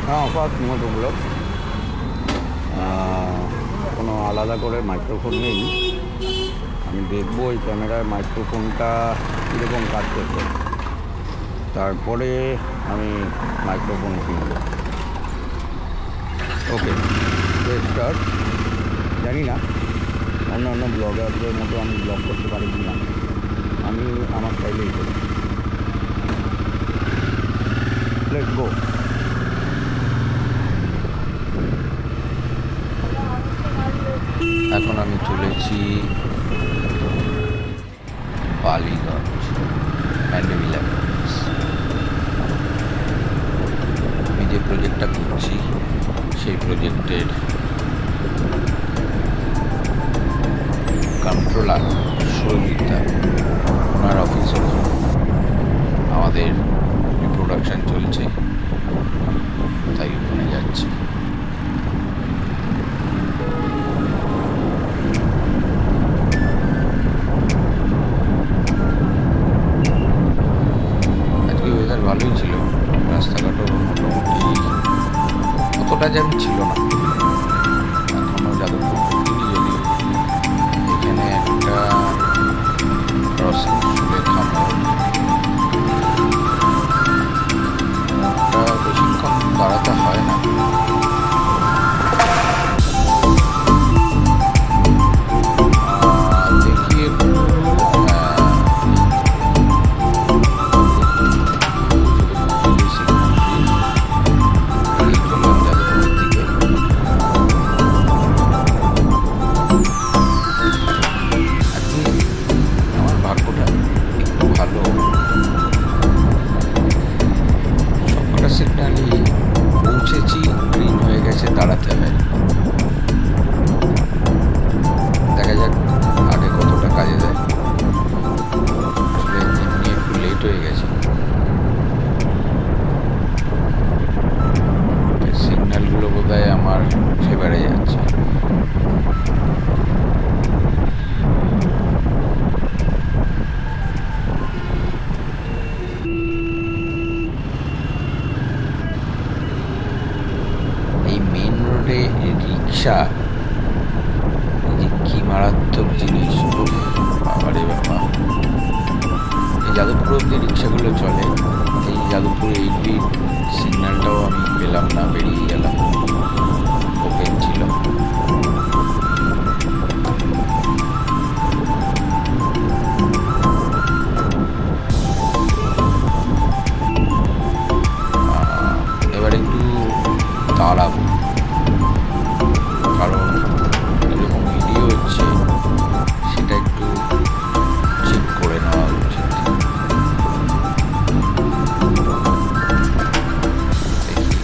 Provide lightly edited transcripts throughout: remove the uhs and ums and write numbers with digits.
হ্যাঁ, ফার্স্ট মোটো ব্লগ। কোনো আলাদা করে মাইক্রোফোন নেই। আমি দেখবো এই ক্যামেরার মাইক্রোফোনটা কীরকম কাজ করছে, তারপরে আমি মাইক্রোফোন কিনব। ওকে, স্টার্ট। জানি না অন্য অন্য ব্লগারদের মতো আমি ব্লগ করতে পারি কি না, আমি আমার স্টাইলেই করি। Let's go. এখন আমি চলেছি বালিগঞ্জ ম্যান্ডেভিলা। আমি যে প্রজেক্টটা করছি সেই প্রজেক্টের কন্ট্রোলার সুরজিৎদা, ওনার অফিস হল, আমাদের প্রোডাকশান চলছে, তাই ওখানে যাচ্ছি। আজকে ওয়েদার ভালোই ছিল, রাস্তাঘাটও মোটামুটি অতটা জ্যাম ছিল না। এখনও যাদবপুর ঢুকিনি, যদিও এখানে একটা ক্রসিং সুলেখা মোড়, বেশিক্ষণ দাঁড়াতে হয় না। দেখি একটু আমার ভাগ্যটা একটু ভালো, সবকটা সিগন্যালই পৌঁছেছি, গ্রিন হয়ে গেছে, দাঁড়াতে হয়। দেখা যাক আগে কতটা কাজে দেয়। আসলে এমনি একটু লেট হয়ে গেছে, সিগন্যালগুলো বোধহয় আমার ফেভারে যাচ্ছে। এই মেন রোডে রিক্সা যে কি মারাত্মক জিনিস, বাবারে বাবা। এই যাদবপুর অব্দি রিক্সাগুলো চলে, এই যাদবপুর 8 সিগন্যালটাও আমি পেলাম না, বেরিয়ে গেলাম, ওপেন ছিল। এবার একটু দাঁড়াবো, কারণ এরকম ভিডিও হচ্ছে, সেটা একটু চেক করে নেওয়া উচিত। দেখি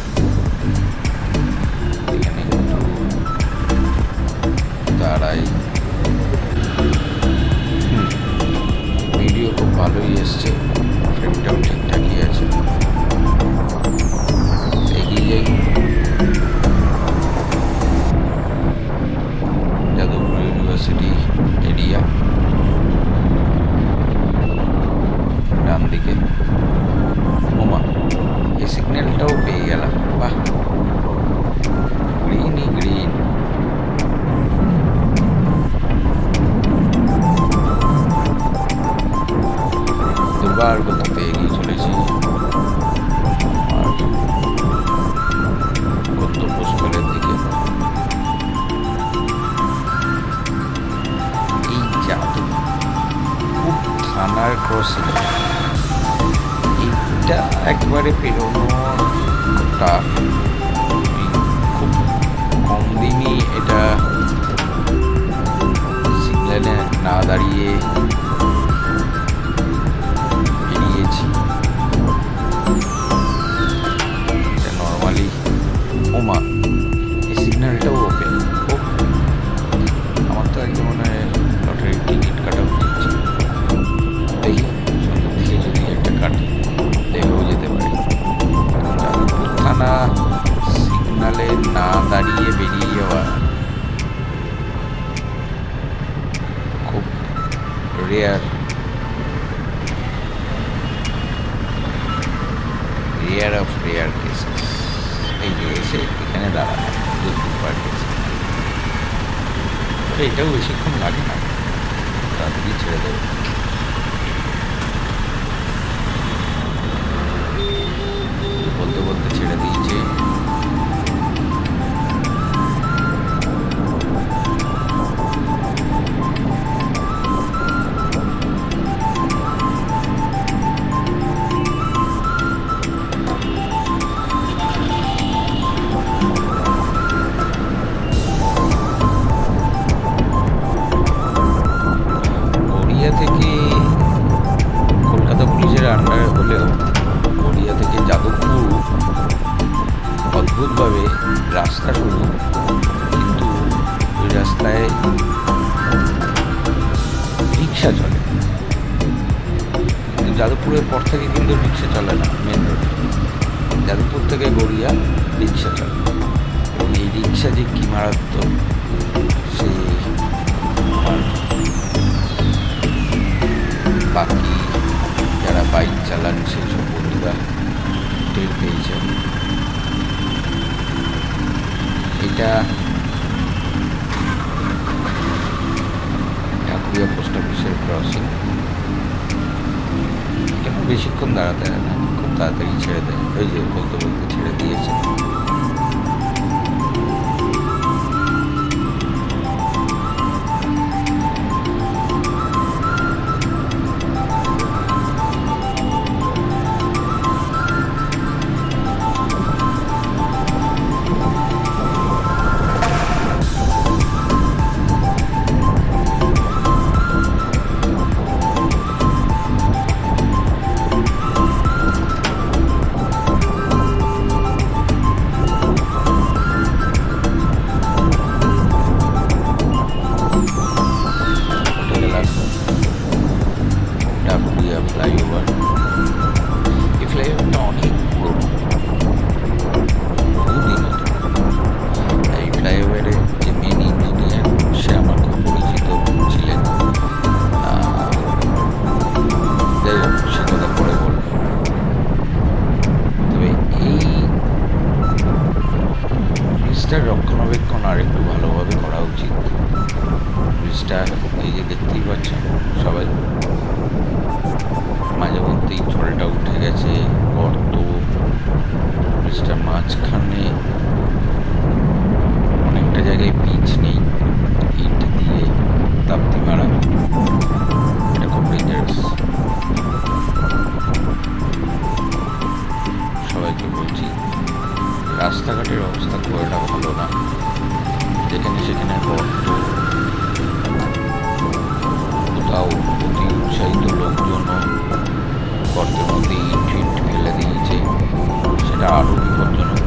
এখানে একটু দাঁড়াই। ভিডিও খুব ভালোই এসছে, ফ্রেমটাও ঠিকঠাকই আছে। এগিয়ে যাই। যাদবপুর ইউনিভার্সিটি এরিয়া, ডান দিকে। ওমা, এই সিগন্যালটাও পেয়ে গেলাম, বাহ, গ্রিনই গ্রিন। দুবার গতিতে এগিয়ে চলেছি আর গন্তব্যস্থলের দিকে। এই যাদবপুর থানার ক্রসিং, এইটা একবারে পেরোনোটা খুব কম দিনই এটা সিগন্যালে না দাঁড়িয়ে বেরিয়েছি। এটা নর্মালি, ওমা, এই সিগন্যালটাও ওপেন। আমার তো একদম মনে হয় লটারির টিকিট কাটা উচিত। দেখি সুন্দর দিকে যদি একটা কাটি, দেখেও যেতে পারি। থানা সিগন্যালে না দাঁড়িয়ে বেরিয়ে যাওয়া খুব রেয়ার অফ রেয়ার কেসেস। এই যে এসে এখানে দাঁড়ানো দুধপুর পার্কে এসে, এটাও বেশিক্ষণ লাগে না, তাড়াতাড়ি ছেড়ে দেবে। বলতে বলতে ছেড়ে দিয়েছে। গড়িয়া থেকে কলকাতা পুলিশের আন্ডারে হলেও গড়িয়া থেকে যাদবপুর অদ্ভুতভাবে রাস্তা শুরু, কিন্তু ওই রাস্তায় রিক্সা চলে। কিন্তু যাদবপুরের পর থেকে কিন্তু রিক্সা চলে না মেন রোডে, যাদবপুর থেকে গড়িয়া রিক্সা চলে। এবং এই রিক্সা যে কী মারাত্মক সে বাকি যারা বাইক চালান সেই সব বন্ধুরা টের পেয়েছে। এটা ঠাকুরিয়া পোস্ট অফিসের ক্রসিং, এখানে বেশিক্ষণ দাঁড়াতে হয় না, খুব তাড়াতাড়ি ছেড়ে দেয়। ওই যে বলতে বলতে ছেড়ে দিয়েছে। ফ্লাইওভার, এই ফ্লাইওভারটা অনেক পুরনো, বহুদিন হতো। এই ফ্লাইওভারে যে মেন ইঞ্জিনিয়ার সে আমার খুব পরিচিত ছিলেন। যাই হোক, সে কথা পরে বলব। তবে এই ব্রিজটার রক্ষণাবেক্ষণ আর একটু ভালোভাবে করা উচিত। ব্রিজটা এই যে দেখতেই পাচ্ছেন সবাই, মাঝে মধ্যেই জলটা উঠে গেছে, গর্ত, ব্রিজটার মাঝখানে অনেকটা জায়গায় পিচ নেই, ইট দিয়ে তাপ্তি মারা, এটা খুব ডেঞ্জারাস। সবাইকে বলছি, রাস্তাঘাটের অবস্থা খুব একটা ভালো না, যেখানে সেখানে গর্ত, কোথাও অতি উৎসাহিত লোকজনও গর্তের মধ্যে ইট ফিট ফেলে দিয়েছে, সেটা আরও বিপজ্জনক।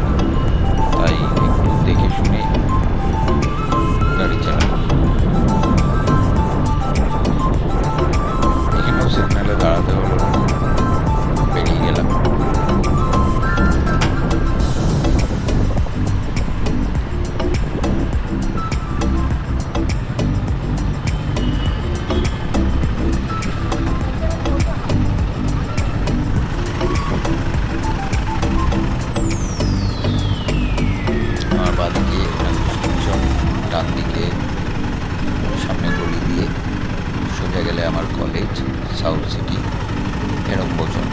তাই একটু দেখে শুনে গাড়ি চালানো। এখানেও সিগন্যালে দাঁড়াতে হলো, বেরিয়ে গেলাম। ডান দিকে সামনে গলি দিয়ে সোজা গেলে আমার কলেজ, সাউথ সিটি, এরকম বোঝান।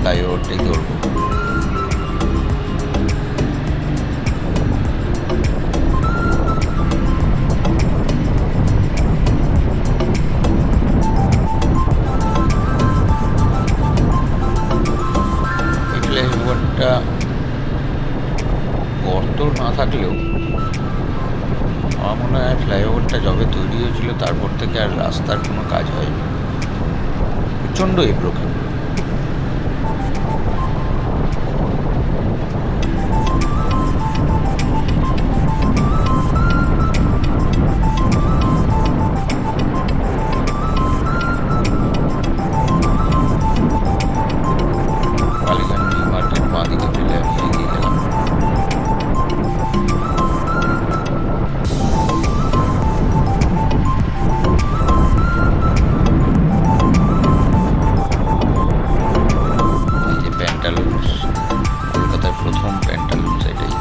ফ্লাইওভারটাই ধরবো। থাকলেও আমার মনে হয় ফ্লাইওভারটা যবে তৈরি হয়েছিল তারপর থেকে আর রাস্তার কোনো কাজ হয়নি, প্রচণ্ড এবড়ো খেবড়ো। বালিগঞ্জ নিউ মার্কেট বাঁ দিকে ফেলে আমি এগিয়ে গেলাম। এই যে প্যান্টালুন্স, কলকাতার প্রথম প্যান্টালুন্স এটাই।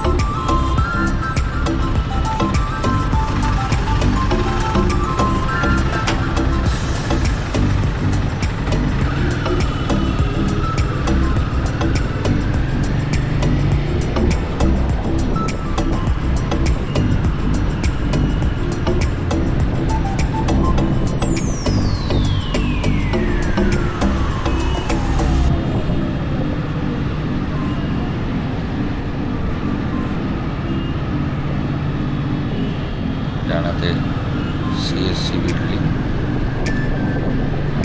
ডানাতে সিএসসি বিল্ডিং।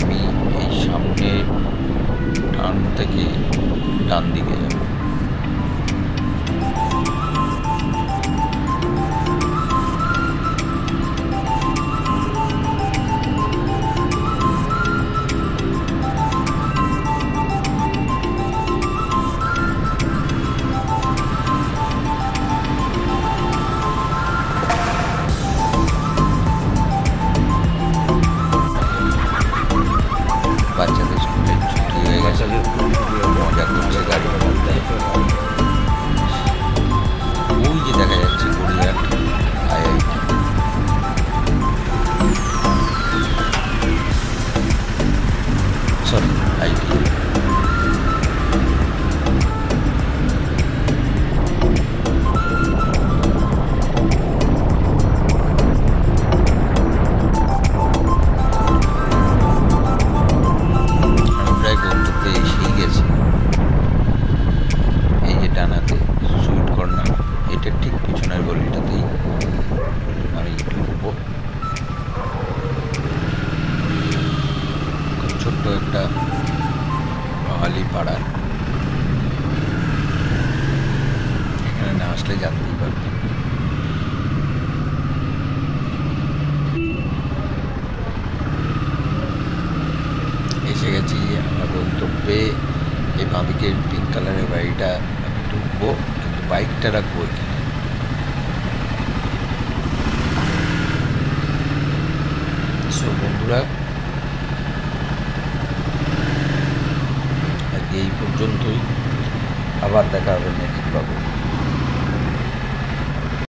আমি এই সামনে টার্ন থেকে ডান দিকে যাব। বাচ্চাদের স্কুলের ছুটি হয়ে গেছে, মজা করছে গাড়ি। ওই যে দেখা যাচ্ছে গড়িয়াহাট আইআইটি। Sorry, IT. গন্তব্যে এসেই গেছি। এই যে ডানাতে সুইট কর্নার, এটার ঠিক পিছনের গলিটাতেই আমি ঢুকবো। খুব ছোট্ট একটা বাঙালি পাড়া, এখানে না আসলে জানতেই পারবেন। এসে গেছি আমরা গন্তব্যে। এই বাঁদিকের পিঙ্ক কালারের বাড়িটা আমি ঢুকবো, কিন্তু বাইকটা রাখবো এখানে। সো বন্ধুরা, আজকে এই পর্যন্তই, আবার দেখা হবে নেক্সট ব্লগে।